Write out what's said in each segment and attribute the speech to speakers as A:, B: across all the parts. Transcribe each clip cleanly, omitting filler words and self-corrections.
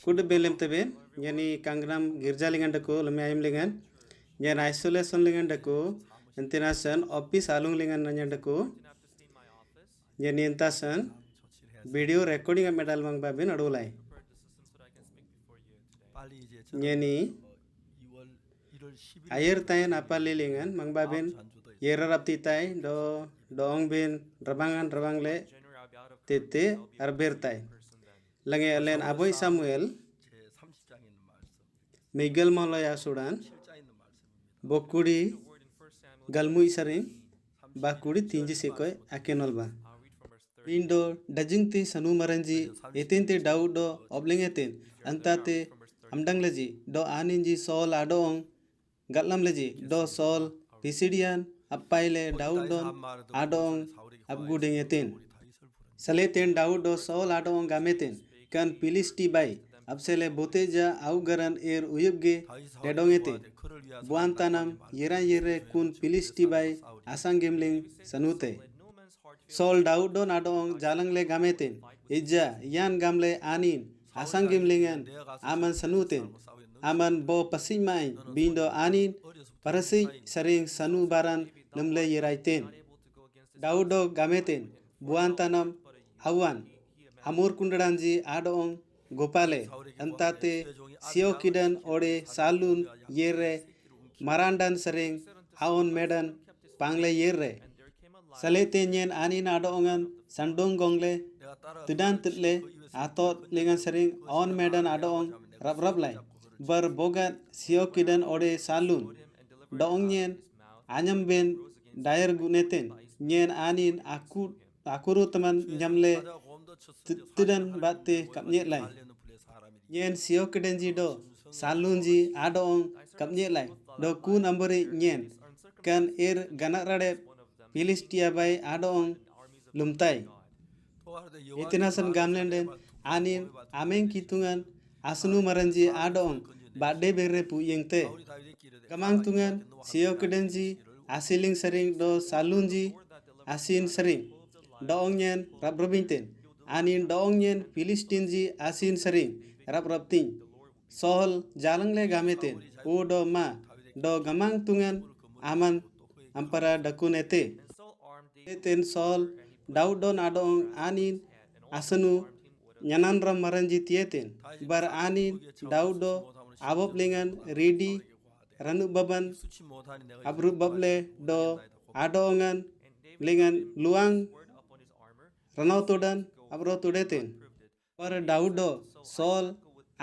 A: kuda belem tebe yani kangram girja lingan dako lami ayam lingan yan isolation lingan dako entinasan office alung lingan nanya dako yani entasan video recording medal mang babin adulai yani ayer tayen apal lingan mang babin yera rapti tay doong bin rabangan rabangle tete arber tay lange alen aboy Samuel Miguel Maloya Sudan Bokuri Galmui Saring Bakuri Tinji Sekoy Akenolba Bindo Dajingti Sanu Maranji Etente Daudo Oblingeten Antate Amdangleji Do Aninji Sol Adong Gatlamleji Do Sol Pisidian Apaile Daudon Adong Abgudingeten Saleten Daudo Sol Adong Gameten Kan Pilisti Bay Absele boteja augaran uyubge dedongete buantanam yera yere kun pilisti bay asangemling sanute sol daudon adong jalangle gameten ija yan gamle anin asangemlingan aman sanuten aman bo pasimai bindo anin parasi saring sanu baran lemle yeraiten daudo gameten buantanam awan amur kundaranji adong Gopale, antate Siokidan ode salun yere marandan sering aon medan pangle yere salete nyen anin adongan sandong gongle tudan tutle atot lingan sering aon medan adong rab lai bar bogat Siokidan ode salun dong nyen anyam ben dayer guneten nyen anin akuru teman nyamle tudan batte kapnyet lai nyen Siokidanji do salunji adong kapnyet lai do kun ambore nyen kan ganarade Filistia bay adong lumtai itinasan gamlenden anin ameng kitungan asnu maranji adong bade bere pu yengte kamang tungan Siokidanji asiling sering do salunji asin sering dong nyen rabrobinten anin dong nyen Filistinji asin sering rabrabting sohol jalangle gameten o do ma do gamang tungan aman ampara dakunete eten sol daudon adong anin asanu nyananram maranji tieten bar anin daudo aboblingan ready ranu baban abru bable do adongan lingan luang ranautodan abro tudeten par daudo sol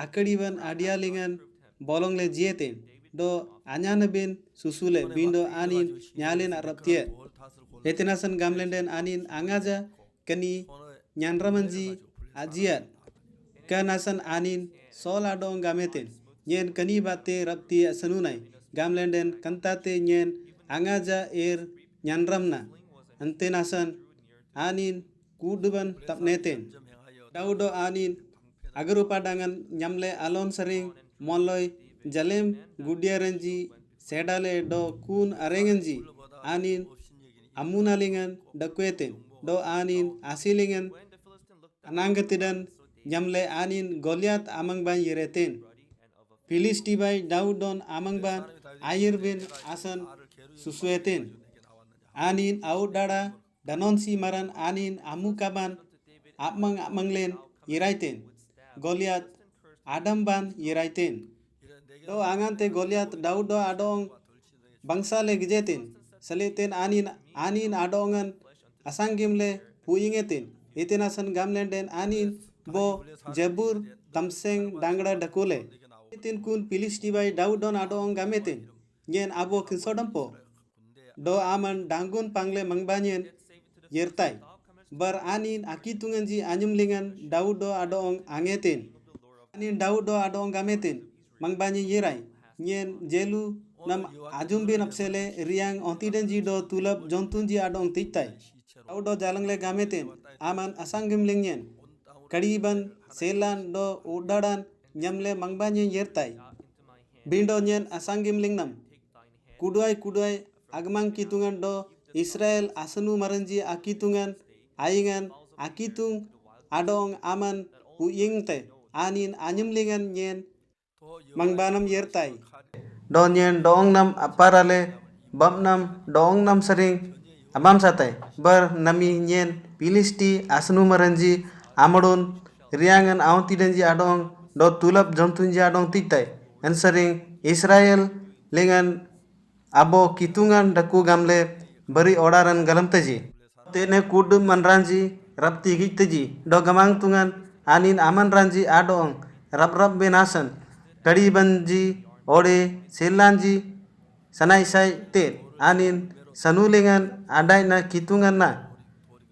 A: akadiban adialingan bolongle jieten do anyanabin susule bindo anin nyalin araptie etinasan gamlenden anin angaja kani nyanramanji ajiat kanasan anin sol adong gameten nyen kani bate rapti asanunai gamlenden kantate nyen angaja nyanramna antenasan anin kuduban tapneten daudo anin agarupadangan nyamle alon sering molloy jalem gudiaranji sedale do kun arenganji anin amunalingan dakweten do anin asilingan anangatidan nyamle anin Goliath amangban yereten Filisti bay daudon amangban ayerbin asan susueten anin audada danonsi maran anin amukaban amanglen yeraiten Goliath adamban yeraiten do angante Goliath daudo adong bangsale gijeten saleten anin adongan asangimle puyingeten itinasan gamlenden anin bo jebur tamseng dangda dakule itin kun Filisti bay daudon adong gameten nyen abo kinsodampo do aman dangun pangle mangbanyen yertai bar anin akitunganji anyumlingan daudo adong angeten anin daudo adong gameten mangbanyi yerai nyen jelu nam ajumbin apsele riang ontidenji do tulap jontunji adong tiktai daudo jalangle gameten aman asangimling nyen kadiban selan do udadan nyamle mangbanyi yertai bindo nyen asangimling nam kuduai agmang kitungan do Israel asanu maranji akitungan aingan akitung adong aman puyingte anin anyum lingan nyen mangbanam yertai do nyen dong nam aparale bam nam dong nam sering amam satai bar nami nyen pilisti asnu maranji amadon riangan aunti denji adong do tulap jontunji adong tiktai en sering Israel lingan abo kitungan daku gamle bari odaran galam taji tene kudum manranji rapti giktaji do gamang tungan anin aman ranji adong rap rap benasan kadi banji ode selanji sanai sai te anin sanulingan adai na kitungan na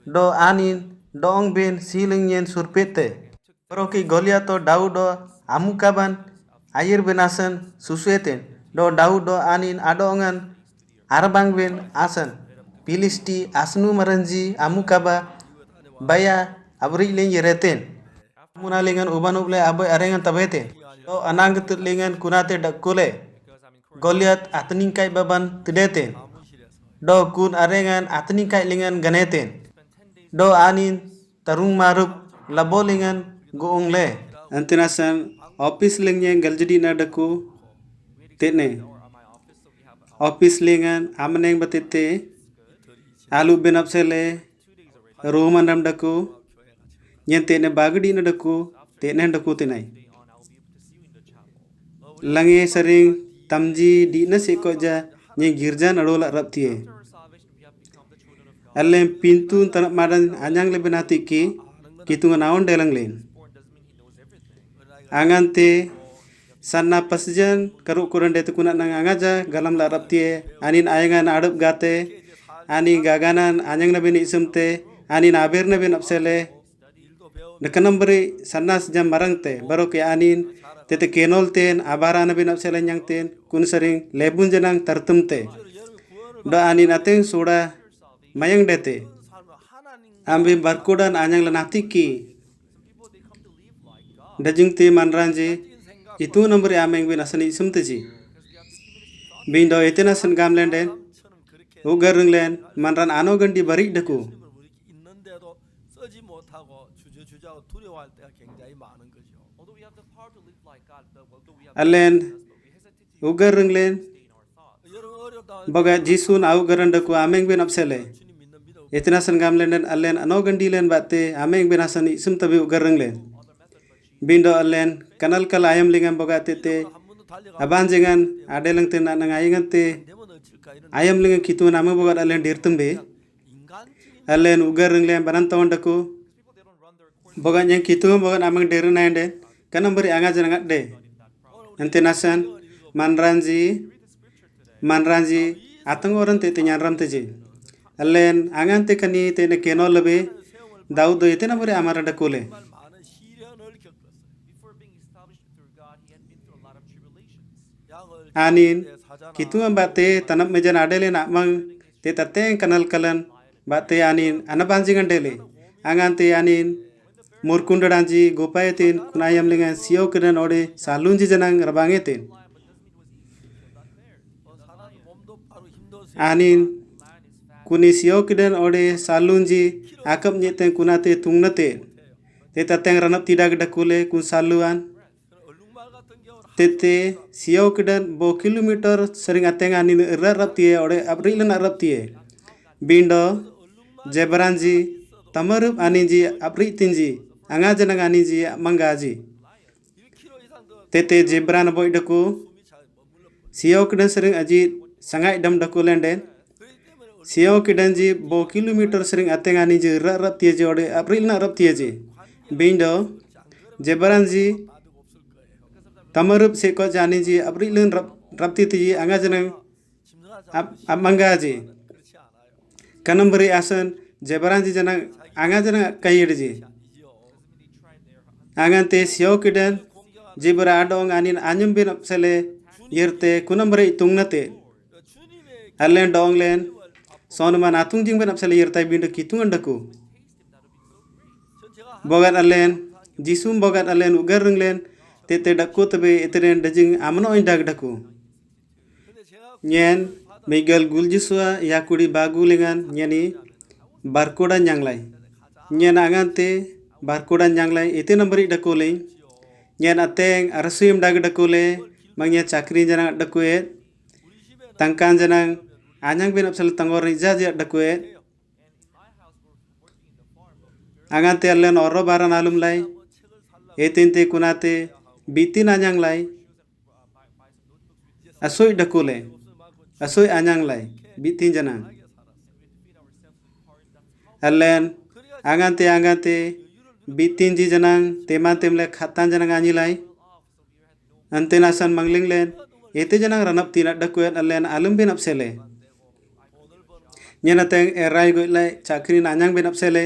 A: do anin dong ben siling yen surpete Roki Goliato Daudo amukaban air benasan susueten do Daudo anin adongan arbang ben asan pilisti asnu maranji amukaba baya abri len yereten munalingan uban uble aboy arengan tabete do anang tutlingan kunate dakule Goliath atningkai baban tideten do kun arengan atningkai lingan ganeten do anin tarung marup labolingan goong le antinasan office lingnya galjadi nadaku tene office lingan amaneng batete alu benapsele roman ram daku nyen tene bagadi nadaku tene daku tenai lange sering tamji di nasi koja nye girjan adola raptie alem pintu tanap madan anyang lebenati ki kitungan aon delang len angante sanna pasjan karu kuran de tukuna nang angaja galam la raptie anin ayangan adup gate ani gaganan anyang na beni isumte anin aber na ben apsele nekanam beri sannas jam marangte baroke anin tete kenol ten abara na ben apsele nyang ten kun sering lebun janang tartumte do anin ateng soda mayang dete ambi barkudan anyang la natiki dajing te manranje itu nomor ameng bin asani sumteji bindo etena san gamlen den ugarung len manran ano gandi barik daku allen ugarung len baga jisun au garan daku ameng bin apsele etena san gamlen den allen ano gandi len batte ameng bin asani sumtabi ugarung len bindo allen kanal kal ayam lingan boga tete aban jengan adelang te na nang ayangan te ayam lingan kitu nama boga allen dirtumbe allen ugarung len banan tawandaku boga nyang kitu boga amang deru naende kanam beri anga jangat de ante nasan manranji atang orang tete nyaram teje allen angan te kani te ne kenol lebe daudo etena beri amara dakule anin kitu ambate tanap mejan adele nak mang te tateng kanal kalan bate anin anabanjingan dele angan te anin murkundadanji gopayetin kunayam lengan sio kedan ode salunji janang rabangetin anin kuni sio kedan ode salunji akap nyeten kunate tungnate te tateng ranap tidak dakule kun saluan tete sio kedan bo kilometer sering ateng anin raptie ode abrilan raptie bindo jebranji tamarup aninji abritinji anga janang aninji mangaji tete jebran boy daku sio kedan sering aji sangai dam daku lenden sio kedan ji bo kilometer sering ateng aninji raptie je ode abrilan raptie je bindo jebranji tamarup seko jani ji abrilan rapti ti anga janang mangaji kanam beri asan jebranji janang anga janang kayirji angante sio kedan jibra adong anin anyum bin apsele yerte kunam beri tungnate allen dong len sonuman atung jing bin apsele yertai bindo kitungan daku bogat allen jisum bogat allen ugarung len tete daku tabe eteren dajing amno indag daku nyen Miguel Guljiswa yakuri bagu lengan nyani barkoda nyanglai nyen angante barkoda nyanglai ete nambari daku len nyen ateng arsuim dag dakule mangnya cakri janang dakuet tangkan janang anyang bin apsal tangor rijaji dakuet angante allen orro baran alum lai etinte kunate bitin anyang lai asoi dakule asoi anyang lai bitin janang allen angante bitin ji janang teman temle khatan janang anyi lai antenasan mangling len ete janang ranap tina dakuet allen alum bin apsele nyenateng erai goi lai cakri anyang bin apsele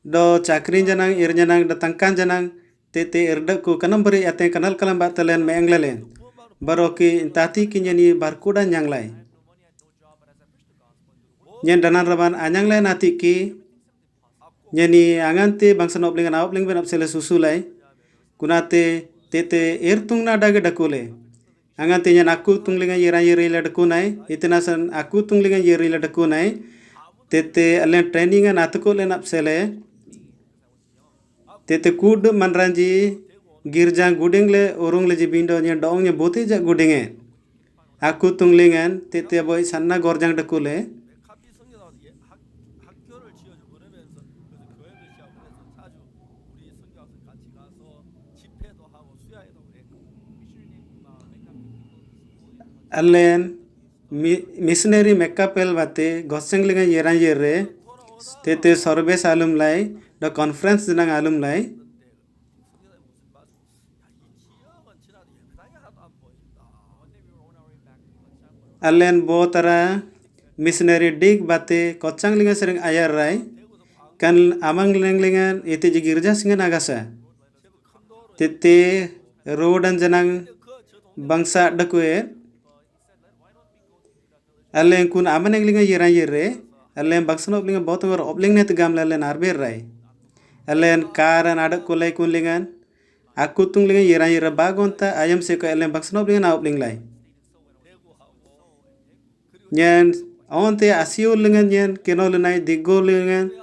A: do cakri janang ir janang datangkan janang tete erdaku kanam beri ate kanal kalam batalen menglelen baroki tati kinyani barkuda nyang lai nyen danan raban anyang lai nati ki nyani angante bangsan oblingan obling ben apsele susulai kunate tete ertung na daga dakule angante nyan aku tunglinga yera yera dakunai itinasan aku tunglinga yera dakunai tete allen training an atko len apsele tete kud manranji girjang gudingle orungle jibindo nya dong nya bote ja gudinge aku tunglingan tete boy sanna gorjang dakule allen missionary mekapel bate gosenglinga yeran yere tete sorbe salum lai the conference nang alum lai allen botara missionary dig bate kochanglinga sering ayar rai kan amang lenglingan ete girja singa nagasa tete rodan janang bangsa dakue allen kun aman englinga yeran yere allen baksan oblinga botongor obling net gamla allen arber rai allen karan adak kolai kunlingan aku tunglinga yeran yere bagonta ayam se ko allen baksan oblinga na obling lai nyen onte asio lengan nyen kenol nai diggo lengan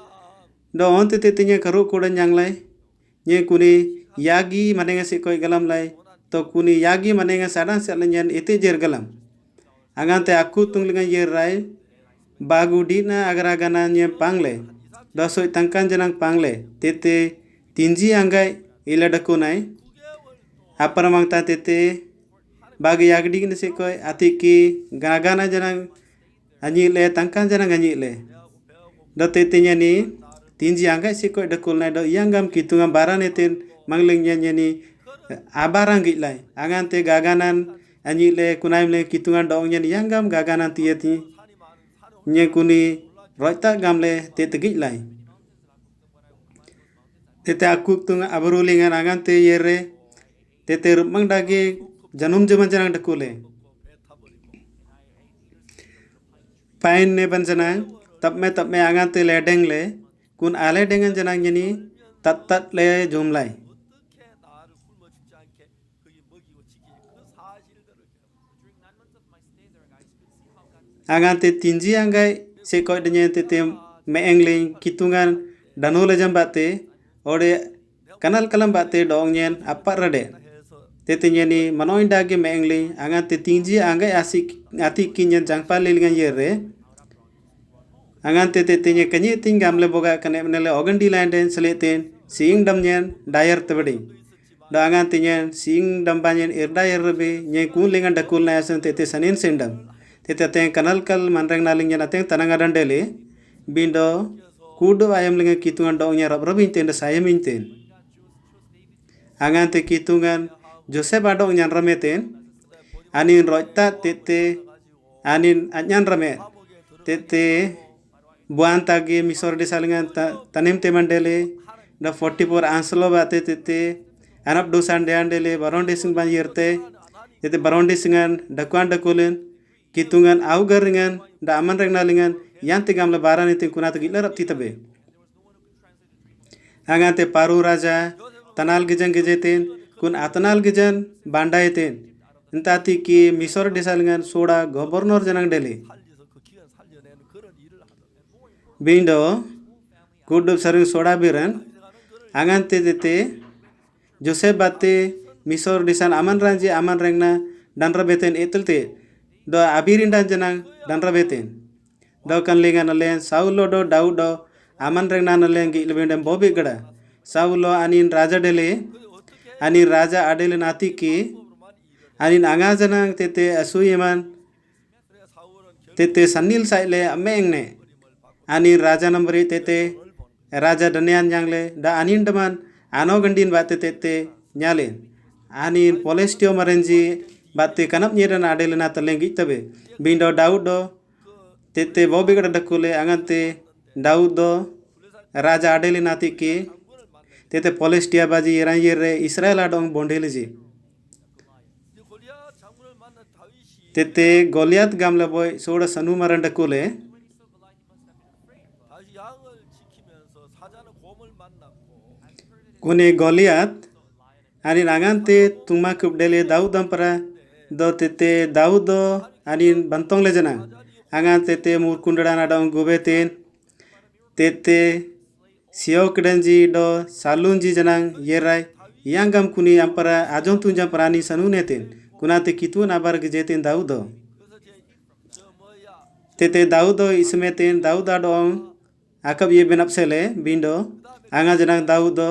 A: do onte tetinya karu kodan yang lai nye kuni yagi manenga se ko galam lai to kuni yagi manenga sadan se nyen ete jer galam angante aku tunglinga yerai bagu dina agaragana nye pangle dosoi tangkan janang pangle tete tinji anggai ila dakunai aparamangta tete bagi yagdi ne sekoi atiki gagana janang anyi le tangkan janang anyi le do tete nyani tinji anggai sekoi dakulnai do yangam kitungam baran eten mangling nyani abarang gilai angante gaganan anyi le kunaim le kitungan dong nyen yangam gaganan tieti nye kuni roita gamle tete gilai tete aku tung abrulingan angante yere tete rumang dagi janum jaman janang dakule pain ne banjanang tap me angante le deng le kun ale dengan janang nyani tat le jumlai angante tinji anggai se ko denye tete meengling kitungan danole jam bate ode kanal kalam bate dong nyen apar rade tete nyani manoin dagi meengling angante tinji anggai asik ati kinyen jangpal lingan yere angante tete nye kenye tingamle boga kane menele ogandi landen seleten sing dam nyen dayer tebedi do angante nyen sing dam banyen irda yerbe nye kun lingan dakul na asen tete sanin sendam tete teng kanal kal manreng naling nya teng tanangadan dele bindo kudu ayam linga kitungan dong nya rab rabin ten sayam inten angante kitungan joseph adong nyan rameten anin roita tete anin anyan rame tete buan tagi misor de salingan tanim temandele da 44 anslo bate tete anap dosan de andele baron de sing ban yerte tete baron de singan dakwan dakulen kitungan augar ringan da aman regna lingan yanti gamla barani tin kunata gilarap titabe angante paru raja tanal gijan gejeten kun atanal gijan bandayeten entati ki misor desalingan soda gobernur janang dele bindo kudup saring soda biran angante tete Joseph bate misor disan aman ranji aman rengna danra beten etelte do abirin dan jenang danra beten do kan lingan alen Saulo do Daud do aman rengna alen gi lebendem bobi gada Saulo anin raja dele anin raja adele nati ki anin anga janang tete asuyeman tete sanil saile amengne anin raja nambari tete raja danian jangle da anin daman ano gandin bate tete nyalen anin polestio marenji bate kanap nyeran adele na talengi tabe bindo Daud do tete bobi gada dakule angante Daud do raja adele nati ki tete polestia baji yeran yere Israel adong bondeleji tete Goliath gamle boy soda sanu maran dakule kune Goliath anin angante tuma kubdele Daud ampara do tete Daud do anin bantong lejana angan tete murkundana dong gubeten tete siok denji do salunji janang yerai yangam kuni ampara ajon tunjam prani sanuneten kunate kitu nabar gejetin Daud do tete Daud do ismeten Daud adong akab ye benapsele bindo anga janang Daud do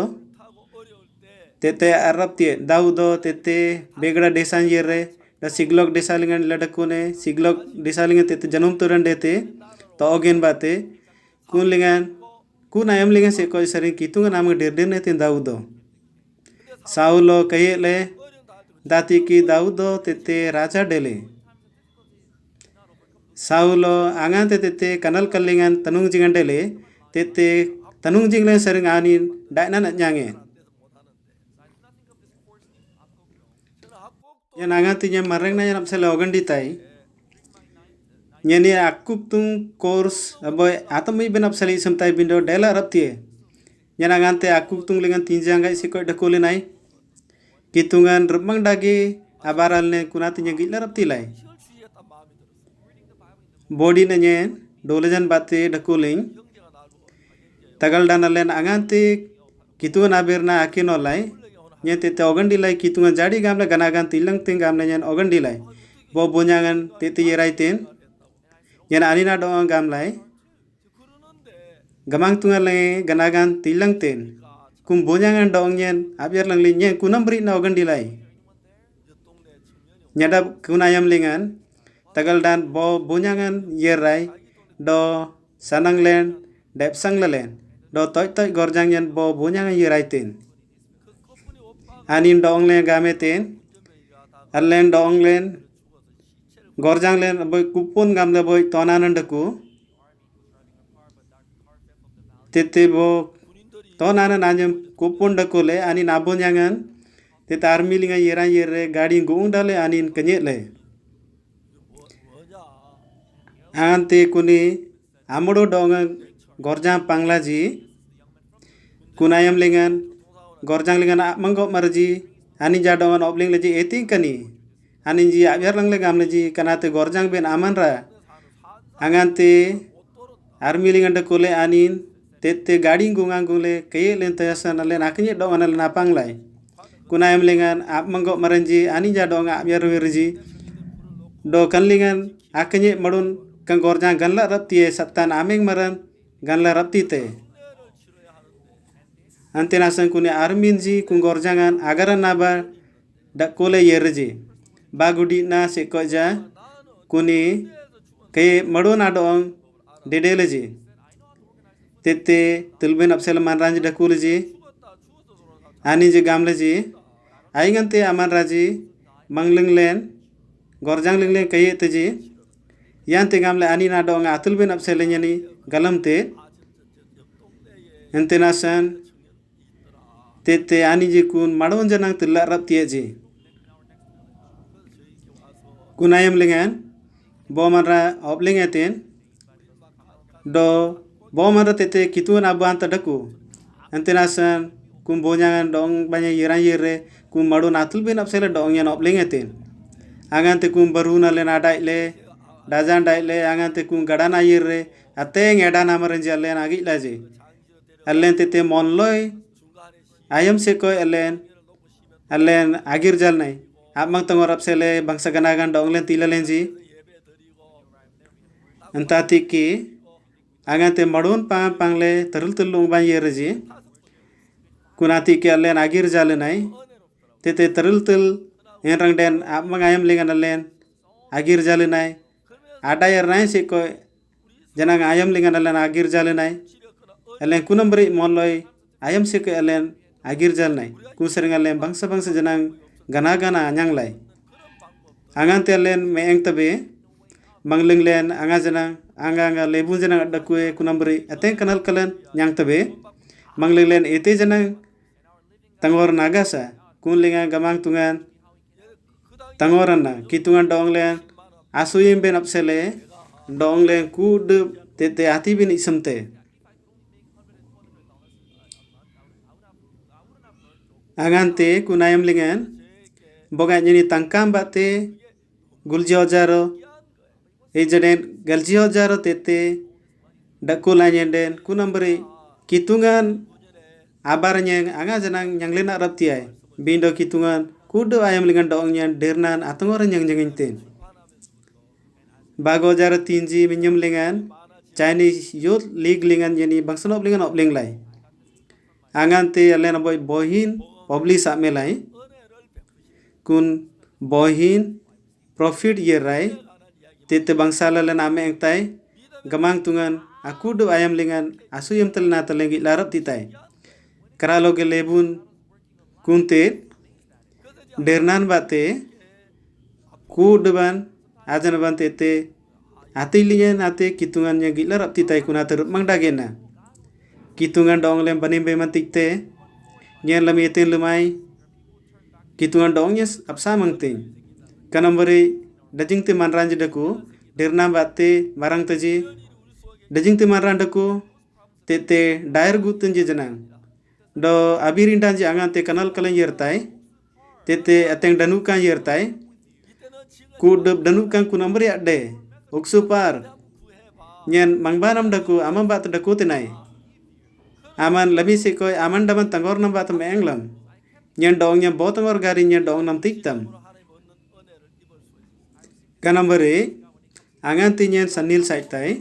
A: tete Arab tie Daud do tete begda desan yere da siglok desalingan ladakune siglok desalingan tete janum turan dete to ogen bate kun lingan kun ayam lingan se ko sering kitungan am derden netin Daud do Saulo kayele dati ki Daud do tete raja dele Saulo angan tete kanal kalingan tanung jingan dele tete tanung jinglen sering anin dainan nyange yan angan tinya mareng na yan apsele ogan ditai nyani akuk tung course aboy atamai ben apsele samtai bindo dela raptie yan angan te akuk tung lingan tinjanga sikoi dakole nai kitungan remang dagi abaral ne kunatinya gila raptilai body na nyen dolejan bate dakuling tagal danalen angante kitungan aberna akinolai nyen tete ogan dilai kitungan jadi gamla ganagan tilang ting gamla nyen ogan dilai bo bonyangan tete yerai ten nyen anina doang gamlai gamang tungan le ganagan tilang ten kum bonyangan doang nyen abiar lang le nyen kunam beri na ogan dilai nyadap kunayam lingan tagal dan bo bonyangan yerai do sanang len dep sang len do toy toy gorjang nyen bo bonyangan yerai ten anin dong len game ten allen dong len gorjang len boy kupun gamle boy tonanan daku tete bo tonanan anjem kupun dakule anin abonyangan tete army linga yeran yere gadi gung dale anin kenyele ante kuni amodo dong gorjang panglaji kunayam lingan gorjang lingan manggo marji anin jadongan obling leji eting kani anin ji abiar lang legam leji kanate gorjang ben amanra angante army lingan de kule anin tete gadi gungang gule kaye len tayasan len aknya dongan len apanglai kunayam lingan manggo maranji anin jadonga abiar wirji do kan lingan aknya madun kan gorjang ganla raptie satan ameng maran ganla raptite antena sang kuni arminji kun gorjangan agaran naba dak kole yerji bagudi na sekoja kuni kay madon adong dedeleji tete tulben apsel manranji dakuleji ani je gamleji aingante amanraji mangling len gorjang linglen kaye teji yante gamle ani na dong atulben apsel nyani galamte antena san tete ani ji kun madon janang tilla raptie ji kunayam lingan bomara oblingaten do bomara tete kitun abanta daku antena san kun bonyangan dong banyak yeran yere kun madon atul ben apsele dong yan oblingaten angante kun baruna le nadaile dajan daile angante kun gadana yere ateng edana maranji allen agilaje allen tete monloy ayam se ko elen alen agir jal nai amang tangor apsele bangsa ganagan dong len tila lenji entati ki angante madun pangle terul tulung ban yerji kunati ki alen agir jal nai tete terul tul enrang den amang ayam lingan alen agir jal nai ada yer nai si ko janang ayam lingan alen agir jal nai alen kunambri molloy ayam si ko alen agir jal nai kusering alen bangsa bangsa janang gana anyang lai angante alen meeng tabe mangling len anga janang anga lebun janang adakue kunambri ateng kanal kalen nyang tabe mangling len ete janang tangor nagasa kunlinga gamang tungan tangoran na kitungan dong len asuyim ben apsele dong len kud tete ati bin isamte angante kunayam lingan boga nyini tangkam bate guljo jaro ejaden galjo jaro tete dakula nyenden kunambri kitungan abarnyang anga janang nyanglena raptiai bindo kitungan kudo ayam lingan dong nyan dernan atongor nyang janginte bago jaro tinji minyam lingan Chinese youth league lingan yani bangsanop lingan opling lai angante alen boy bohin publish amelai kun bohin profit yerai tete bangsala len ame engtai gamang tungan aku do ayam lingan asuyam telna telengi larap titai karalo ke lebun kunte dernan bate ku deban ajan ban tete ati lingan ate kitungan yang gilarap titai kuna terup mangdagena kitungan dong lem banim be mantikte nyen lam yeten lumai kitungan dong nyes apsa mangting kanambari dajing te manranj daku derna bate marang taji dajing te manran daku tete dair gutun je janang do abirin danji angante kanal kalen yertai tete ateng danukan yertai ku danukan kunambari ade uksupar nyen mangbanam daku amam bat daku tenai aman labi sekoy aman daman tangor nam bat menglam nyen dong nya botangor gari nyen dong nam tiktam kanambari anganti nyen sanil saitai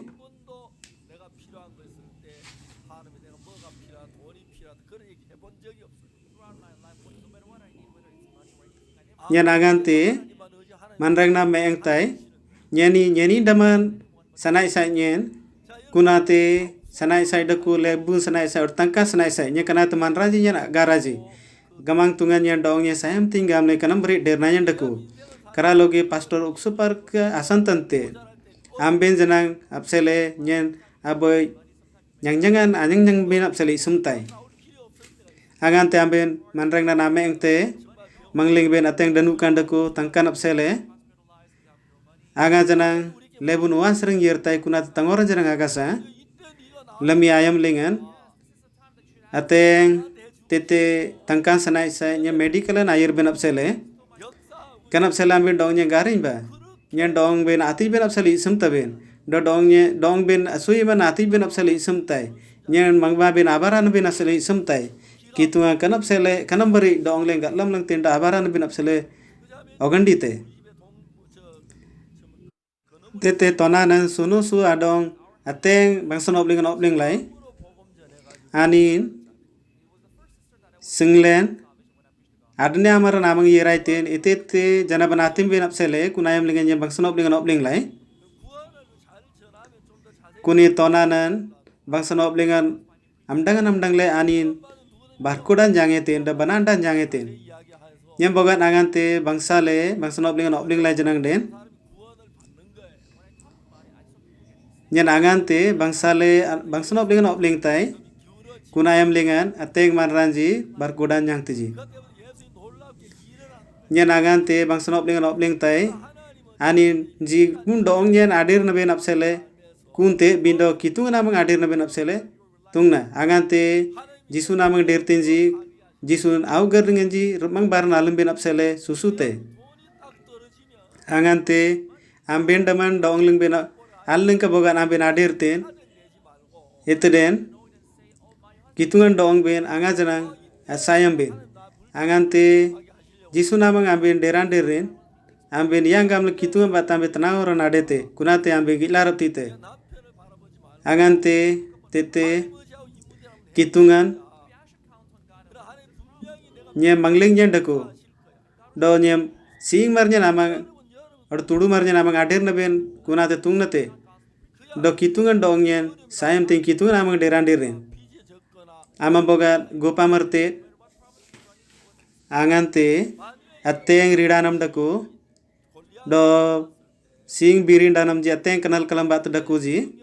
A: nyen anganti manrang na meeng tai nyeni daman sanai sai nyen kunate sanai sai daku lebun sanai sai urtangka sanai sai nya kana teman raji nya garaji gamang tungan nya dong nya sayam tinggam le kanam beri derna nya daku karaloge pastor uksupar ke asantante amben janang apsele nyen aboy nyang anyang ben apsele sumtai angante amben manrang na name engte mangling ben ateng danukan daku tangkan apsele aga janang lebun wan sering yertai kuna tangoran janang agasa lami ayam lingan ateng tete tangkan sanai sai nya medical an ayer ben apsele kanap selam ben dong nya garing ba nya dong ben ati ben apseli sumta ben do dong ben asui ben ati ben apseli sumtai nya mangba ben abaran ben aseli sumtai kitunga kanap sele kanam bari dong leng gatlam lang tenda abaran ben apsele ogandite tete tonanan sunu su adong ateng bangson obling lai anin singlen adne amar namang yerai ten etete jana banatim ben apsele kunayam lingan yang bangson obling lai kuni tonanan bangson oblingan amdang le anin barkudan jange ten da banandan jange ten nyam bogan angante bangsale bangson obling lai janang den nyen angante bangsale bangson obling tai kunayam lingan ateng manranji barkudan yang tiji nyen angante bangson obling tai anin ji kun dong nyen adir na ben apsele kunte bindo kitung namang adir na ben apsele tungna angante jisu namang dertinji jisun au gerngenji rumang bar nalum ben apsele susute angante amben daman dong ling ben alling ka bogan amben adir ten eteden kitungan dong ben anga janang asayam ben angante jisu namang ambin deran derin ambin yang gamle kitungan bat ambe tenang orang adete kunate ambe gilarap tite angante tete kitungan nyem mangling nyendaku do nyem sing marnya namang or tudu marnya namang ader naben kunate tungnate do kitungan do nyen sayam ting kitungan namang deran derin amam boga gopa marte angante ateng ridanam daku do sing birin danam ji ateng kenal kalam bat daku ji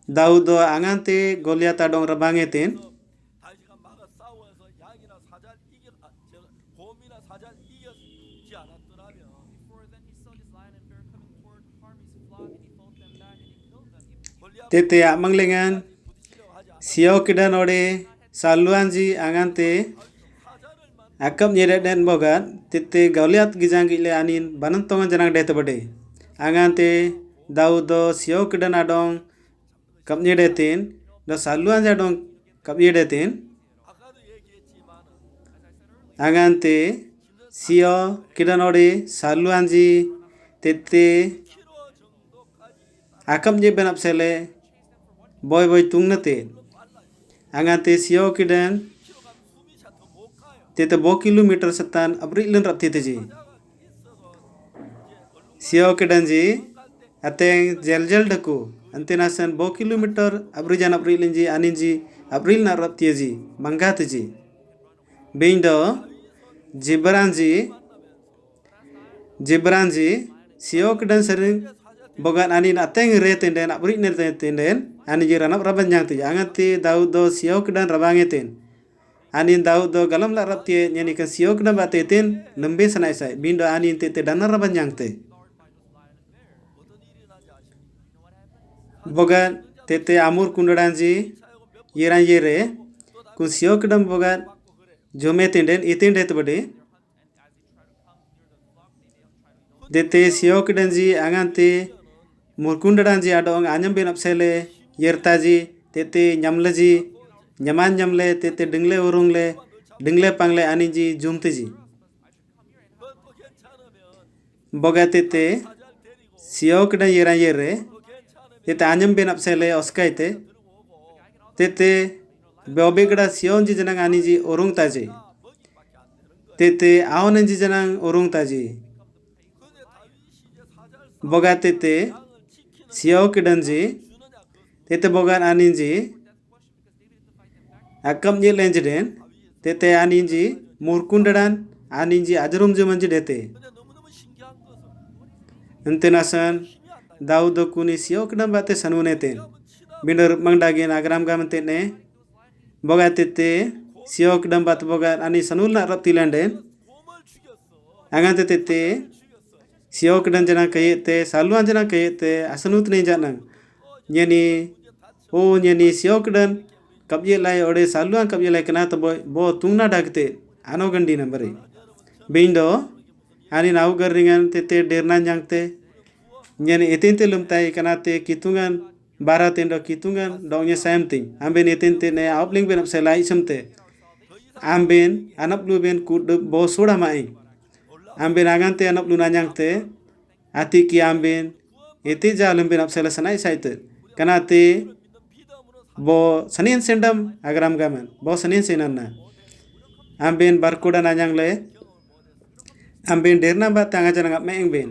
A: Daud do angante Goliat adong rabangetin tete manglengan siau kidan ode saluan ji angante akam nyeret den bogat tete Goliat gijang gile anin banan tongan janang dete bade angante Daud do siau kidan adong kap nyedetin do saluan jadong kap nyedetin angante siau kidan ode saluan ji tete akam nye benap sele boy boy tungnate angante siau kidan tete 2 kilometer setan abrilun rap tete ji siau kidan ji ateng jel daku antinasan 2 kilometer abrijan abrilin ji anin ji abril na rap tie ji mangat ji beindo jibran ji siau kidan sering bogan anin ateng reten den abril ne reten den ani ji ranap raban jang ti angante Daud do siau kidan rabangeten anin Daud do galam la rap tie nyani kan siau kidan batetin lembe sanai sai bindo anin tete danar raban jang te bogan tete amur kundadan ji yeran yere kun siau kidan bogan jometin den itin det bade dete siau kidan ji angante murkundadan ji adong anyam benap sele yerta ji tete nyamle ji nyaman nyamle tete dingle pangle anin ji jumte ji boga tete siau kidan yeran yere tete anyam benap sele oskaite tete beobegda siau ji janang ani ji orung taji tete aonen ji janang orung taji boga tete siau kidan ji tete bogan anin ji akam nye lenjden tete anin ji murkundadan anin ji ajarum ji manji dete entenasan Daud kuni siau kidan bate sanuneten binder mangdagin agram gamen ne boga tete siau kidan bat boga ani sanul na rap tilanden angante tete siau kidan janang kayete saluan janang kayete asanut ne janang nyeni siau kidan kabye lai ode saluan kabye lai kana to bo tungna dagte ano gandi nambare bindo ani nau garingan tete dernan jangte nyeni etente lumtai kana te kitungan baraten do kitungan dongnya samting amben etente ne outling ben selai samte amben anap lu ben kud bo soda mai amben agante anap lu nanyangte ati ki amben ete jalem ben sela sanai saite kana te bo sanin sendam agram gaman bo sanin senanna amben barkuda nanyang le amben derna ba tanga janang meng ben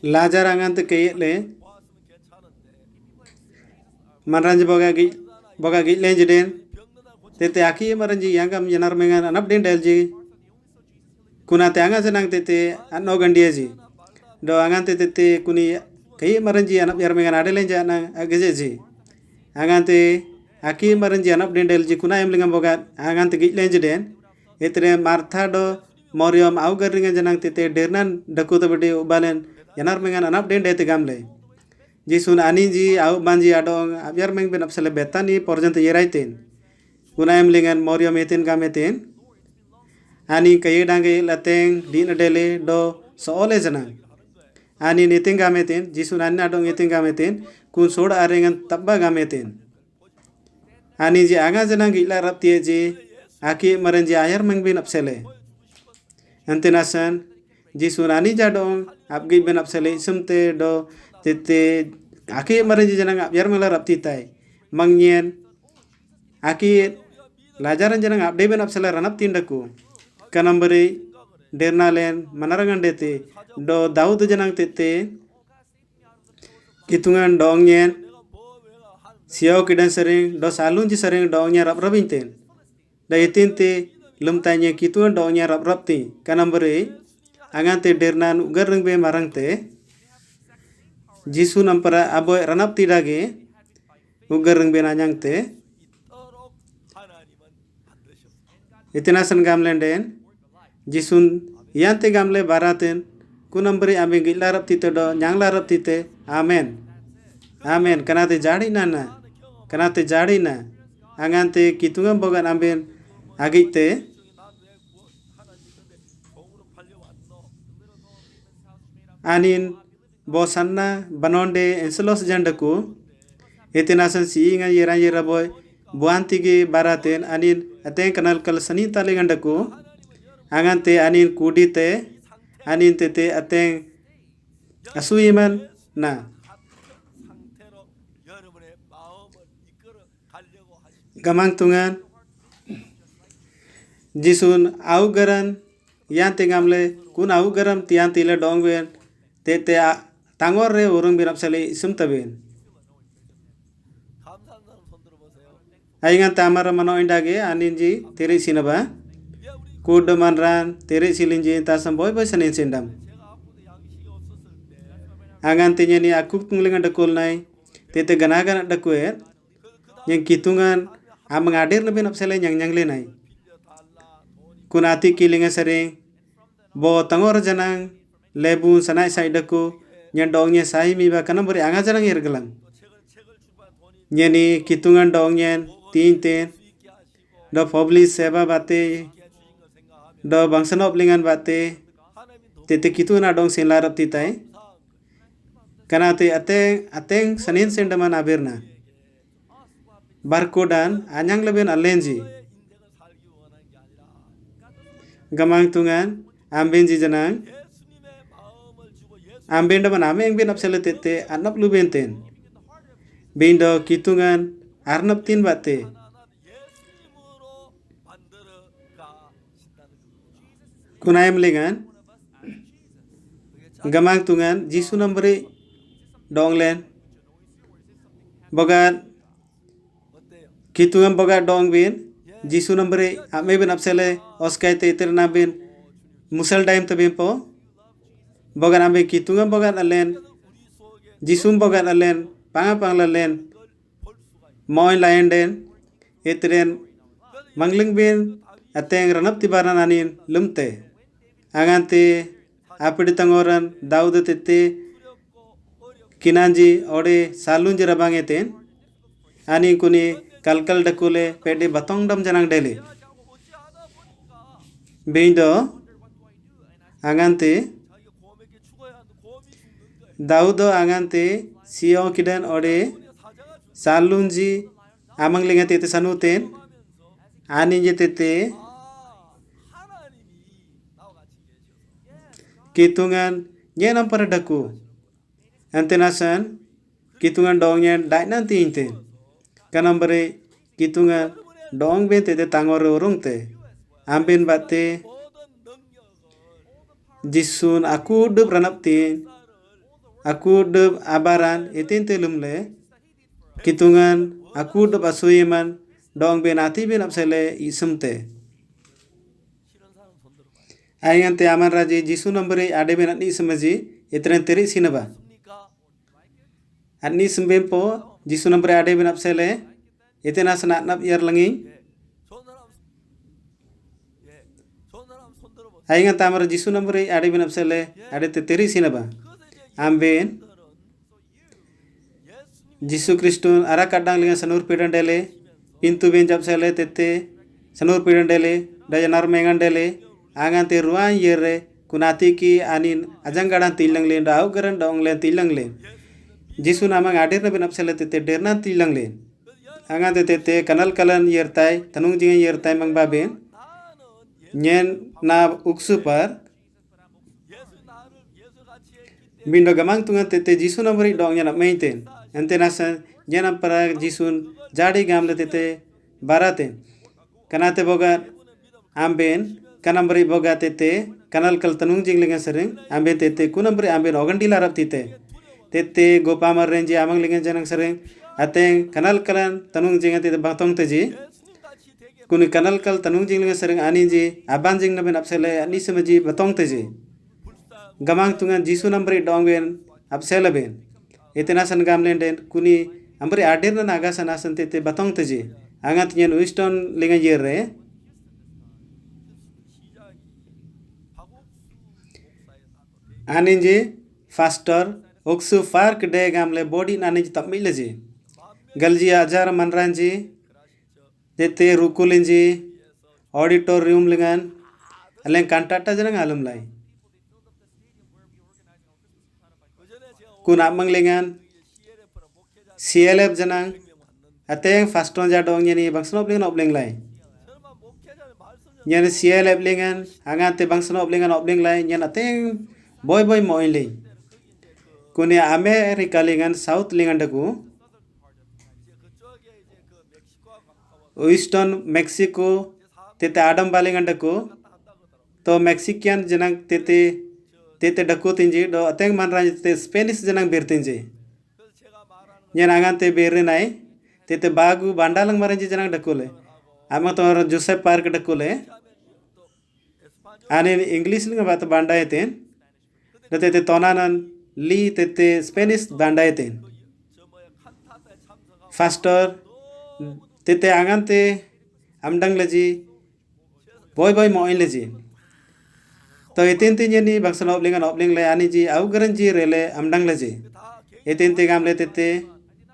A: Lazar angante kayele maranji boga gi lenjden tete aki maranji yangam yanar mengan anap den delji kunate anga senang tete anno gandiaji do angante tete kuni kay maranji anap yar mengan ade lenja na agejeji angante aki maranji anap den delji kuna emlingam boga angante gi lenjden etre martha do moriom augar ringan janang tete dernan dakuta bede ubalen yanar mengan anap den dete gamle jisun ani ji au banji adong abyar meng ben apsele betani porjant yeraiten kuna emlingan moriom etin gametin ani kay dange lateng din dele do soole janang ani nitin gametin jisun ani adong etin gametin kun soda arengan tabba gametin ani ji anga janang gila raptie ji aki marenji ayar mengbin apsele antinasan jisunani jadong abgi ben apsele sumte do tete aki marenji janang abyar melar aptitai mangyen aki lajaran janang abde ben apsele ranap tindaku kanambari dernalen manarangan dete do daud janang tete kitungan dongyen siau kidan sering do salun ji sering dongnya rap rabinten da itinte lumtanya kitungan dongnya rap rapti kanambari angante dernan ugareng be marangte jisu nampara aboy ranap tidage ugareng be nanyangte itinasan gamlenden jisun yante gamle baraten kunambari ambe gilarap tite do nyang larap tite amen amen kanate jari nana kanate jari na angante kitungan bogan amben agite anin bosanna banonde enselos jandaku itinasan siinga yera boy buantige baraten anin aten kanal kal sanita legandaku angante anin kudite anin tete aten asuiman na gamang tungan jisun au garan yan tingamle kun au garam tian tile dongwen tete tangor re urung bin apsale isum taben aingan tamara mano indage aninji teri sinaba kudo manran teri silinji tasam boy boy sanin sindam angan tinya ni aku tunglingan dakul nai tete ganagan dakue yang kitungan amang adir lebih apsale nyang le nai kunati kilinga sering bo tangor janang lebu sanai saidaku nyandongnya sai mi ba kanam beri anga janang irgelang nyeni kitungan dongnya tin do publish seba bate do bangsan oplingan bate tete kitungan dong sin larap titai kanate ateng sanin sendaman abirna barkodan anyang leben alenji gamang tungan ambenji janang ambenda maname yang ben apsele tete anap lu benten bindo kitungan arnap tin bate kunayam lengan gamang tungan jisu nambari donglen bogat kitungan bogat dong bin jisu nambari ame ben apsele oskai te iterna bin musal daim tabin po bogat ambe kitungan bogat alen jisum bogat alen pang alen moin lain den itren mangling bin ateng ranap tibaran anin lumte angante apedi tangoran daud tete kinanji ode salun jira bangeten ani kuni kalkal dakule pede batong dam janang dele beindo angante daudo angante siyo kidan ode salunji amang linga tete sanuten ani je tete kitungan nyenam paradaku antenasan kitungan dongnya dainan tinte kanambare kitungan dong ben tete tangor urung te amben bate jisun aku dub ranap tin aku dub abaran itin telumle kitungan aku dub asuiman dong ben ati ben apsele isumte ayante aman raji jisu nambare ade ben ani samaji itren teri sinaba ani sembem po jisu nambare ade ben apsele itena sanat nap yar langi aingan tamar jisu nambare ade ben apsele ade te teri sinaba amben jisu kristun ara kadang linga sanur pedandele pintu ben japsele tete sanur pedandele dayanar mengandele angante ruan yere kunati ki anin ajanggadan tilang len rau garan dong len tilang len jisu namang adir na ben apsele tete derna tilang len anga tete kanal kalan yertai tanung jingan yertai mang babin nyen na uksupar bindo gamang tungan tete jisu na beri dong nyana mainten ante nasa nyana para jisun jadi gamle tete barate kanate boga amben kanam beri boga tete kanal kal tanung jing linga sering amben tete kunam beri amben ogandi larap tete gopamar renji amang linga janang sering ateng kanal kalan tanung jing tete batong teji kuni kanal kal tanung jing linga sering ani ji aban jing na ben apsele ani semaji batong teji gamang tungan jisu nambri dong ben apsele ben itena san gamlen den kuni ambri adir na naga sanasan tete batong teji angat nyen wiston linga yerre aninji faster oksu fark de gamle body naninji tapmileji galji ajar manranji tete rukulinji auditorium lingan aleng kantata janang alum lai kun amang lingan CLF janang ateng faston jadong nyeni bangsno lingan obling lai nyeni CLF lingan angate bangsno oblingan obling lai nyen ateng boy moile kuni Amerika lingan South lingan daku Houston Mexico tete Adam balingan daku to Mexican janang tete daku tinji do ateng manranji tete Spanish janang bertinji nyen angante berinai tete bagu bandalang maranji janang dakule ama to Joseph Park dakule ane English linga bat bandai ten tete tonanan li tete Spanish bandai ten faster tete angante amdang leji boy moin leji to etente nyeni bangsana obling le ani ji au garanji rele amdang leji etente gamle tete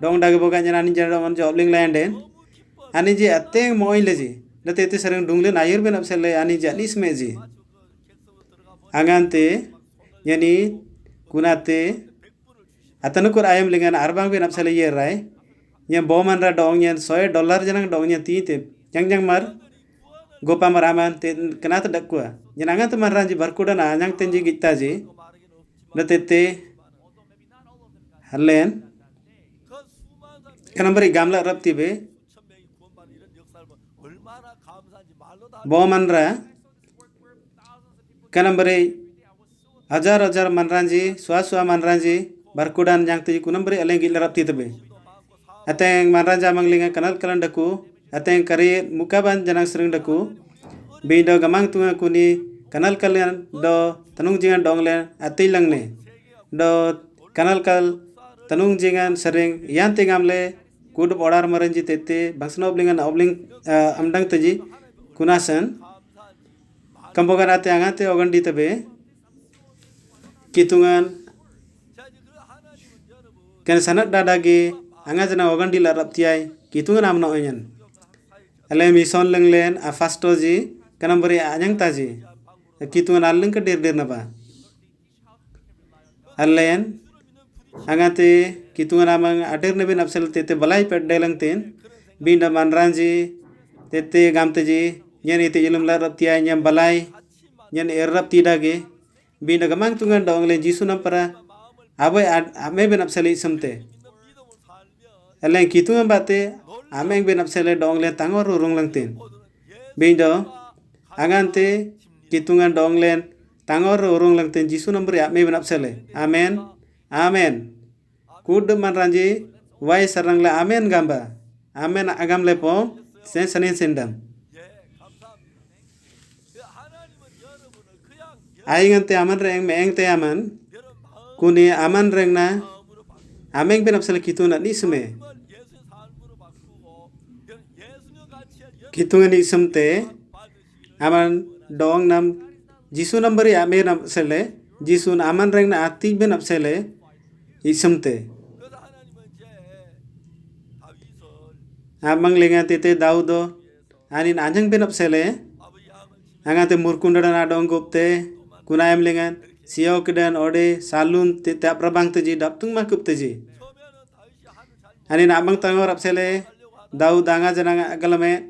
A: dong dage boga nyana ani jara man obling le anden ani ji ateng moin leji le tete sereng dungle nayer ben apsele ani ji anis meji angante nyeni kunate atanukur ayam lingan arbang ben apsele yerai nyem boman ra dong nyen $100 janang dong nyen tite jang mar gopa maraman te kenata dakwa nyenanga te marranji barkuda na nyang tenji gitaji natete halen kanambari gamla rapti be boman ra kanambari hajar manranji swa manranji barkudan nyang teji kunambari alengi rapti tebe ateng manranja manglinga kanal kalan daku ateng kari mukaban janang sering daku bindo gamang tunga kuni kanal kalian do tanung jingan dongle atilang ne do kanal kal tanung jingan sering yan tingamle kudu order maranji tete bangsna oblingan obling amdang teji kunasan kambogan ate angate ogandi tebe kitungan kan sanat dadage anga jana ogandi larap tiai kitungan amna onyan ale mison lenglen a fastoji kanambari anyang taji kitungan aleng ke der na ba alen angate kitungan amang ader ne ben apsel tete balai ped delang ten binda manranji tete gamteji nyen ite ilum larap tiai nyam balai nyen errap tidage binda gamang tungan dongle jisu nampara abai ame ben apseli samte alen kitungan bate ameng ben apsele dongle tangor urung langtin bindo angante kitungan donglen tangor urung langtin jisu nombri ame ben apsele amen kud manranji wai sarangle amen gamba amen agam lepo sen sanin sendam aingante aman reng meeng te aman kuni aman reng na ameng ben apsele kituna ni sume kitungan isem te aman dong nam jisu nambari ame nam sele jisu aman reng na ati ben apsele isem te amang lenga tete daudo anin anjang ben apsele angate murkunda na dong gopte kunayam lengan siau kedan ode salun tete aprabang teji daptung makuk teji anin amang tangor apsele Daud anga janang agalame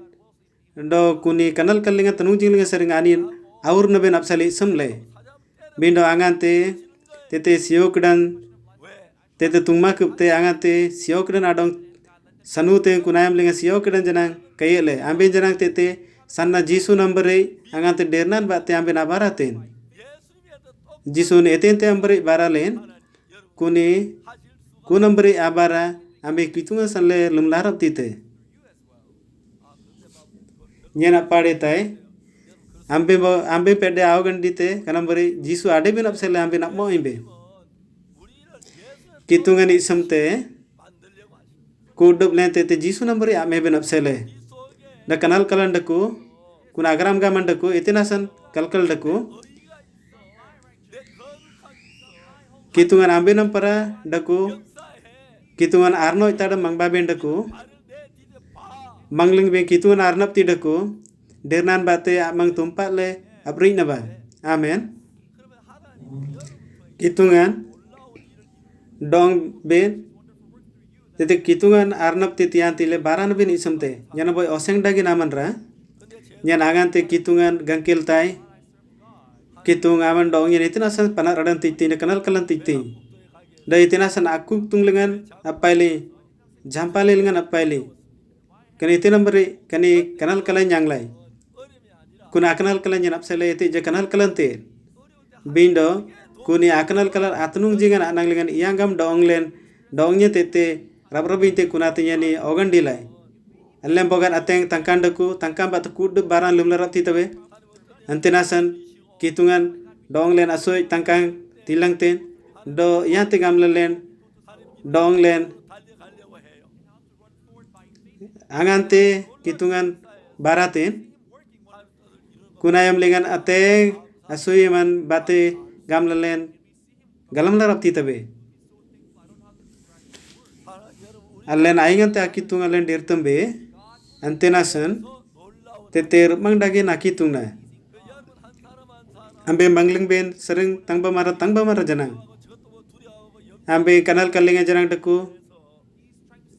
A: do kuni kanal kallinga tanung jinglinga sering anin aur naben apsali semle bindo angante tete siokdan tete tungma kupte angante siokdan adong sanute kunayam linga siokdan janang kayele ambe janang tete sanna jisu nambare angante dernan batte ambe nabaraten jisu ne etente ambare baralen kuni kunambare abara ambe kitunga sanle lumlarap tite nyena pade tai ambe pede awgan dite kanambare jisu ade bin apsele ambe nak mo imbe kitungan isamte kudup lente te jisu nambare ame bin apsele da kanal kalandaku kuna agram gamandaku itinasan kalkaldaku kitungan ambe nampara daku kitungan arno itada mangbabendaku mangling be kitungan arnap tidaku dernan bate amang tumpat le abri naba amen kitungan dong ben tete kitungan arnap titian tile baran ben isamte nyana boy oseng dagi namanra nyan agante kitungan gangkel tai kitung aman dong yen itina san panar adan titi ne kanal kalan titi da itina san aku tunglengan apaili jampale lengan apaili kani itina bari kani kanal kalan yanglai kuna kanal kalan yan apsele ite je kanal kalan te bindo kuni akanal kalan atnung jingan anang lengan iyangam donglen dongnya tete rabrabinte kuna tinyani ogan dilai allem bogan ateng tangkandaku tangkam bat kud baran lumlarap titabe antinasan kitungan donglen asoy tangkang tilangten do yante gamlen donglen angante kitungan baraten kunayam lengan ateng asoy man bate gamlen galamlarap titabe allen aingante akitung allen dirtembe antenasan teter mangdage nakitungna ambe mangling ben sering tangba mara janang ambe kanal kallinga janang daku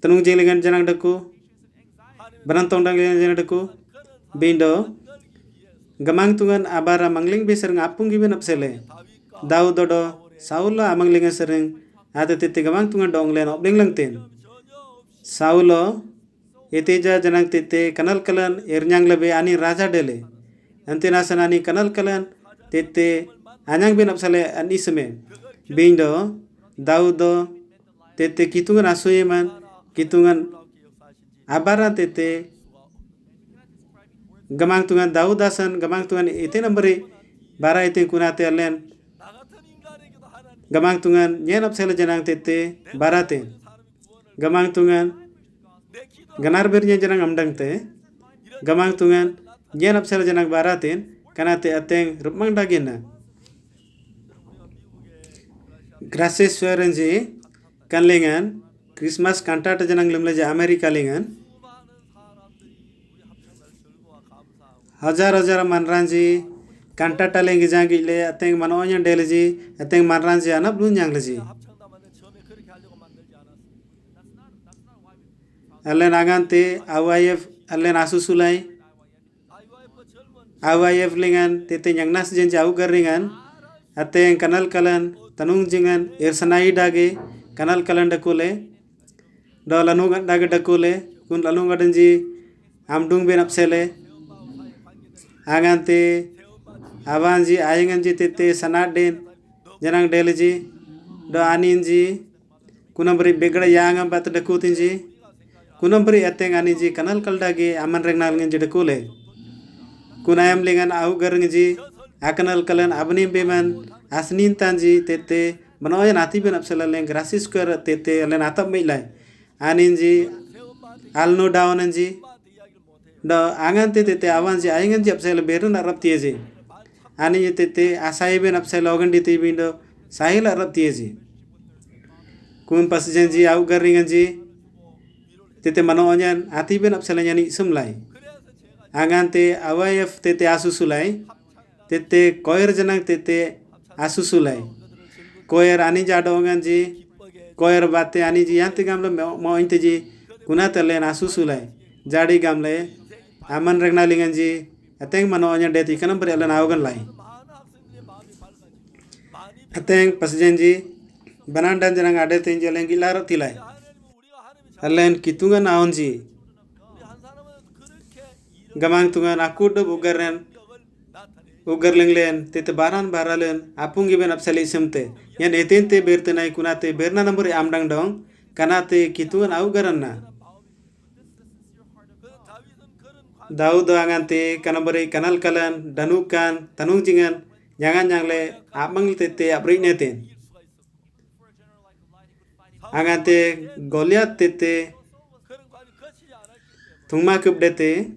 A: tanung jinglingan janang daku barantong dangan janang daku bindo gamang tungan abara mangling be sering apung giben apsele daudodo saulo amanglinga sering ate tete gamang tungan donglen obling langten saulo eteja janang tete kanal kalan ernyang lebe ani raja dele antinasan ani kanal kalan tete anyang ben apsale an isme bindo daudo tete kitungan asuyeman kitungan abara tete gamang tungan daudasan gamang tungan ite nambari bara ite kunate alen gamang tungan nyen apsale janang tete barate gamang tungan ganar bernya janang amdang te gamang tungan nyen apsale janang baraten kanate ateng rupmang dagena gracias suarenji kanlengan Christmas kantata janang lemleje Amerika lengan हजार मनरांजी kantata lengi jangi le ateng manonya deleji ateng manranji anap lun jangleji allen agante awayef allen asusulai awayef lengan tete nyangnas jen jauh garingan ateng kanal kalan tanung jingan irsanai dage kanal kalan dakule do lanung dage dakule kun lanung adanji amdung ben apsele agante avanji ayenganji tete sanadin janang deleji do aninji kunambri begada yangam bat dakutinji kunambri ateng aninji kanal kaldage aman rengnal ngenji dakule kunayam lengan au garngi akanal kalan abnim beman asnin tanji tete manoya nati ben apsela leng grasis kar tete len atap meilai aninji alno dawananji do angante tete avanji ayenganji apsela berun arap tieji ani tete asai ben apsela ogandi te bindo sahil arap tieji kun pasjanji au garngi tete manoyan ati ben apsela nyani sumlai angante awayef tete asusulai tete koyer janang tete asusulai koyer ani jadonganji koyer bate ani ji yanti gamlo mo inteji kuna telen asu sulai jadi gamle aman regna lingan ji ateng mano anya deti kanam beri alan augan lai ateng pasjen ji banan dan janang ade tin jelen gilar tilai alen kitungan aon ji gamang tungan aku do ugar lenglen tete baran baralen apung giben apsali semte yan etente berte nai kunate berna namburi amdang dong kanate kitungan au garanna Daud angante kanambari kanal kalan danukan tanung jingan jangan jangle amang tete abrik neten angante Goliat tete tungma kubdete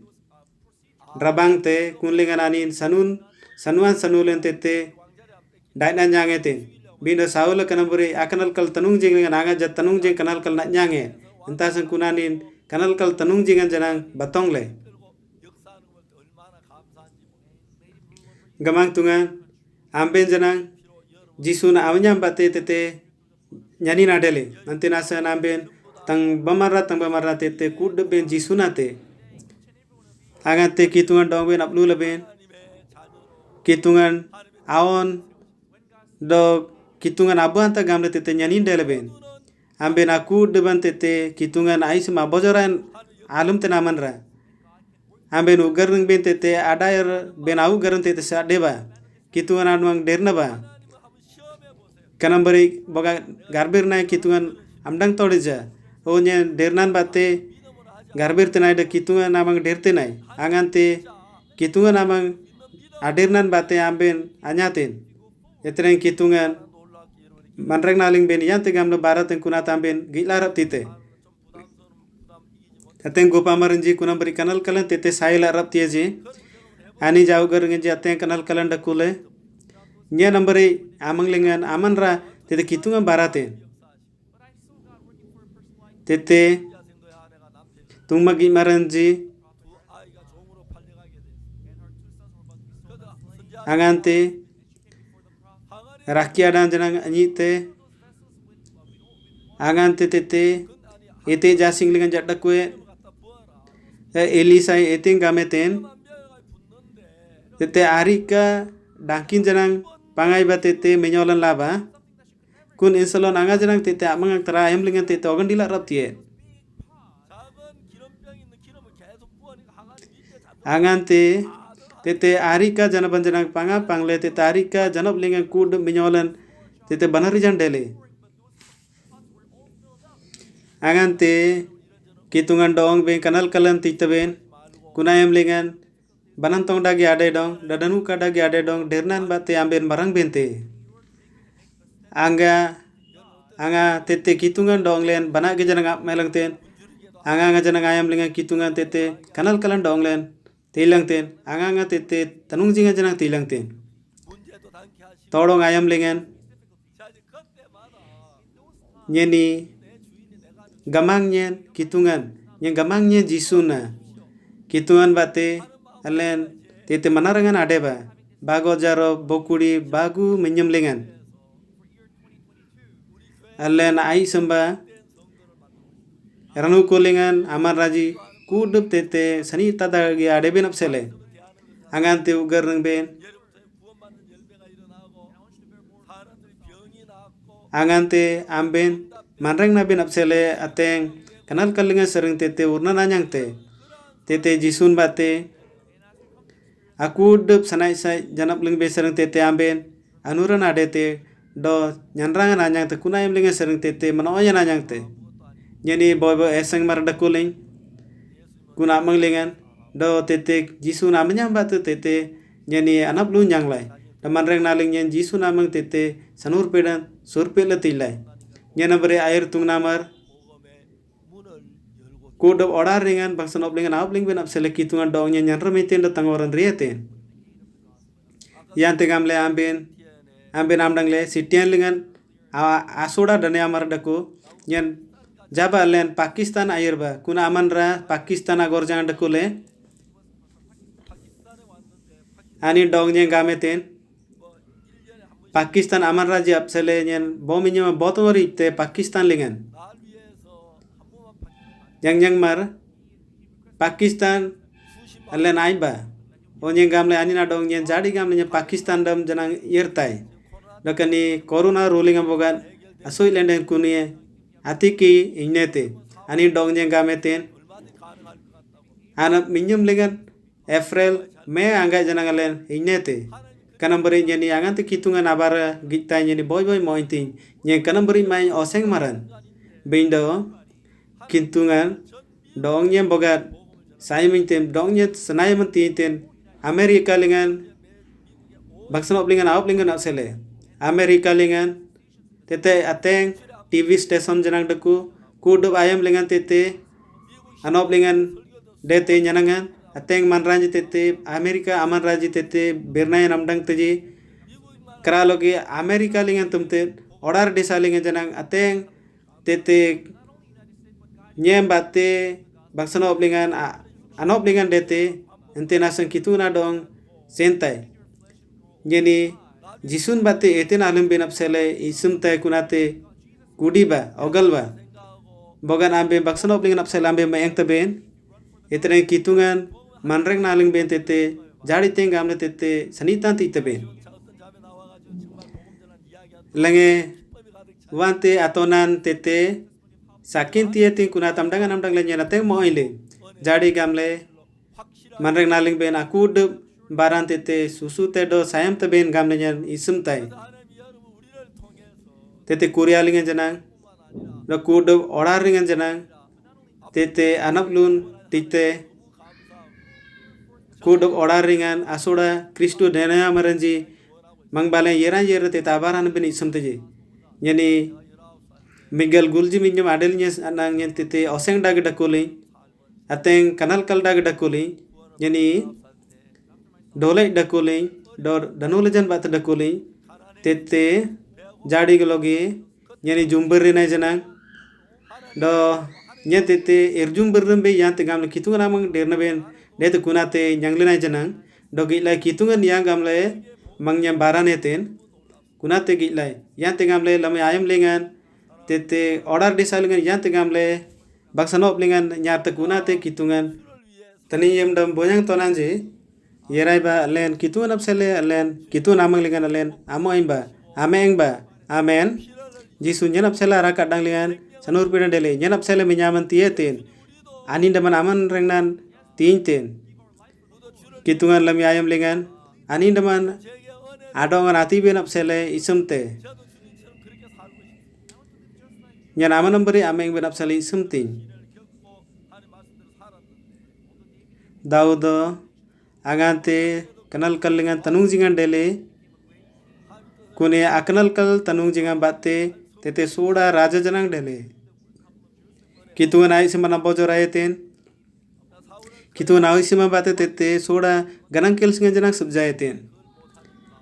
A: rabang te kunlingan anin sanuan sanulen tete dainan nyangete bindo saul kanamburi akanal kal tanung jingan anga jat tanung jing kanal kal na nyange entasan kunanin kanal kal tanung jingan janang batongle gamang tungan amben janang jisuna awnyam bate tete nyani nadele nanti nasan amben tang bamarra tete kud ben jisuna te agate kitungan dongben aplu leben kitungan aon dog kitungan abu anta gamle tete nyani deleben amben aku deban tete kitungan ais ma bojoran alum tenaman ra amben ugarung ben tete adair ben au garun tete sa deba kitungan anwang derna ba kanambari boga garbir nai kitungan amdang todeja onya dernan bate garbir tenai de kitungan namang derte nai angante kitungan namang adirnan bate amben anyatin etren kitungan manreng naling ben yante gamno barat en kunat amben gilarap tite ateng gopamaranji kunam beri kanal kalan tete saila rap tieje ani jau garnge ateng kanal kalan dakule nya nambari amang lengan amanra tete kitungan barate tete tungmagi maranji angante rakia dan janang anyite angante tete ete jasing lengan jadakwe elisai eting gameten tete arika dangkin janang pangai ba tete menyolan laba kun insalon anga janang tete amang tara ayam lengan tete ogan dila raptie angante tete arika janaban janang panga pangle tete arika janab lengan kud menyolan tete banari jandele angante kitungan dong ben kanal kalan titaben kunayam lengan banan tong dagi ade dong dadanu ka dagi ade dong dernan bate amben barang bente anga tete kitungan dong len bana ge janang melang ten anga janang ayam lengan kitungan tete kanal kalan dong len tilang ten anga tete tanung jinga janang tilang ten todong ayam lengan nyeni gamang nyen kitungan yang gamang nyen jisuna kitungan bate alen tete manarangan adeba bago jaro bokuri bagu menyem lengan alen ai samba ranu kolengan amar raji kudup tete sani tadagi adeben apsele angante ugar nang ben angante amben manreng na ben apsele ateng kanal kalinga sering tete urna nanyang tete jisun bate aku dup sanai sai janap ling be sering tete amben anuran adete do nyanrangan nanyang te kunayam linga sering tete manoya nanyang te nyani boy eseng mardakuling kuna manglingan do tete jisun amanyam bate tete nyani anap lu nyang lai damanreng naling nyen jisun amang tete sanur pedan surpele tilai nyana bere air tung namar kudup order ringan bangsan oplingan apling ben apsele kitungan dong nyan remeten datang orang riete yan tegamle amben amdang le sitian lingan asoda dane amar daku nyan jaba len Pakistan air ba kuna amanra Pakistan agor jangan daku le ani dong nyen gameten Pakistan amanra je apsele nyen bominya botomori te Pakistan lingan yang mar Pakistan allen aiba onye gamle anina dong nyen jadi gamle nya Pakistan dam janang yertai dakani corona ruling bogan asoi lenden kunie atiki ignete ani dong nyen gameten ana minyum legan April Mei angga janang alen ignete kanam beri nyeni angan te kitungan abar gita nyeni boy mointing nyen kanam beri main oseng maran bindo kitungan dong nyen bogat saya mintem dong nyet senai mentinten Amerika lingan baksanop lingan aup lingan aksele Amerika lingan tete ateng TV station janang deku kudup ayam lingan tete anop lingan dete nyanangan ateng manranji tete Amerika aman raji tete bernai namdang teji keralogi Amerika lingan tumte order desa lingan janang ateng tete nyem batte baksanop lingan anop lingan dete ente nasang kituna dong sentai nyeni jisun batte eten alum benap sele isum tay kunate kudiba ogalba bogan ambe baksanop lingan apsele ambe maeng taben etene kitungan manreng naling ben tete jari teng gamle tete sanitan ti taben lange wante atonan tete sakin tiete kunatam dangan namdang lenyana teng moile jari gamle manreng naling ben akud baran tete susu tedo sayam taben gamle nyan isum tay tete kuria lingan janang lo kud order lingan janang tete anaplun tite kud order lingan asoda Kristo dena maranji mangbale yeran yer tete abaran ben isum teje nyani Miguel Gulji minyum adel nyes anang nyen tete oseng dag dakuli ateng kanal kal dag dakuli nyani dole dakuli dor danulejan bat dakuli tete jadi gelogi nyani jumber rina janang do nyen tete erjumber rembe yan tegam kitungan amang derna ben det kunate nyanglina janang do gilai kitungan yang gamle mangnyam baraneten kunate gilai yan tegam le lame ayam lengan tete order desa lengan yan tegam le baksanop lengan nyarte kunate kitungan tani yem dam boyang tonanje yerai ba len kitun apsele len kitun amang lingan len amoim ba ameng ba amen jisu nyen apsela ra kadang lingan sanur pina dele nyen apsele minyaman tieten anin daman aman rengnan tinten kitungan lam ayam lingan anin daman adongan ati ben apsele isumte nyen aman nambari ameng ben apsele isumting Daudo agante kanal kal lingan tanung jingan dele kune akanal kal tanung jingan batte tete soda raja janang dele kitungan ai simana bojo raeten kitungan ai sima batte tete soda ganang kel singa janang subjaeten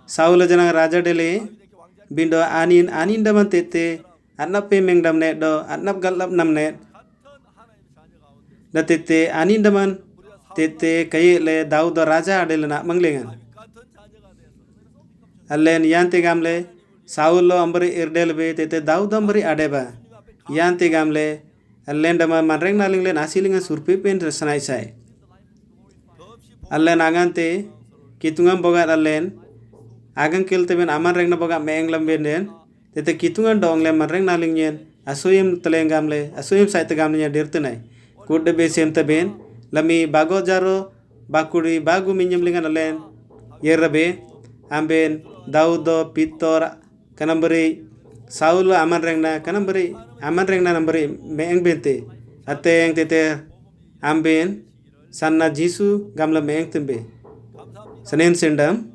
A: saula janang raja dele bindo anin daman tete anap pe mengdam net do anap galap nam net da tete anin daman tete kaye le Daud raja adele na manglengan allen yante gamle Saulo ambari irdel be tete Daud ambari adeba yante gamle allen dama manreng naling len asilingan surpe pen sanai sai allen agante kitungam bogat allen agang kelte ben aman reng na bogat meeng lambe den tete kitungan dong le manreng naling nyen asoyem teleng gamle asoyem sai te gamle nya dirtenai kudde be sem te ben lami bago jaro bakuri bagu minyam lingan alen yerrabe amben Daudo pitor kanambari Saulo aman rengna nambari meeng bente ateng tete amben sanna jisu gamla meeng tembe sanen sendam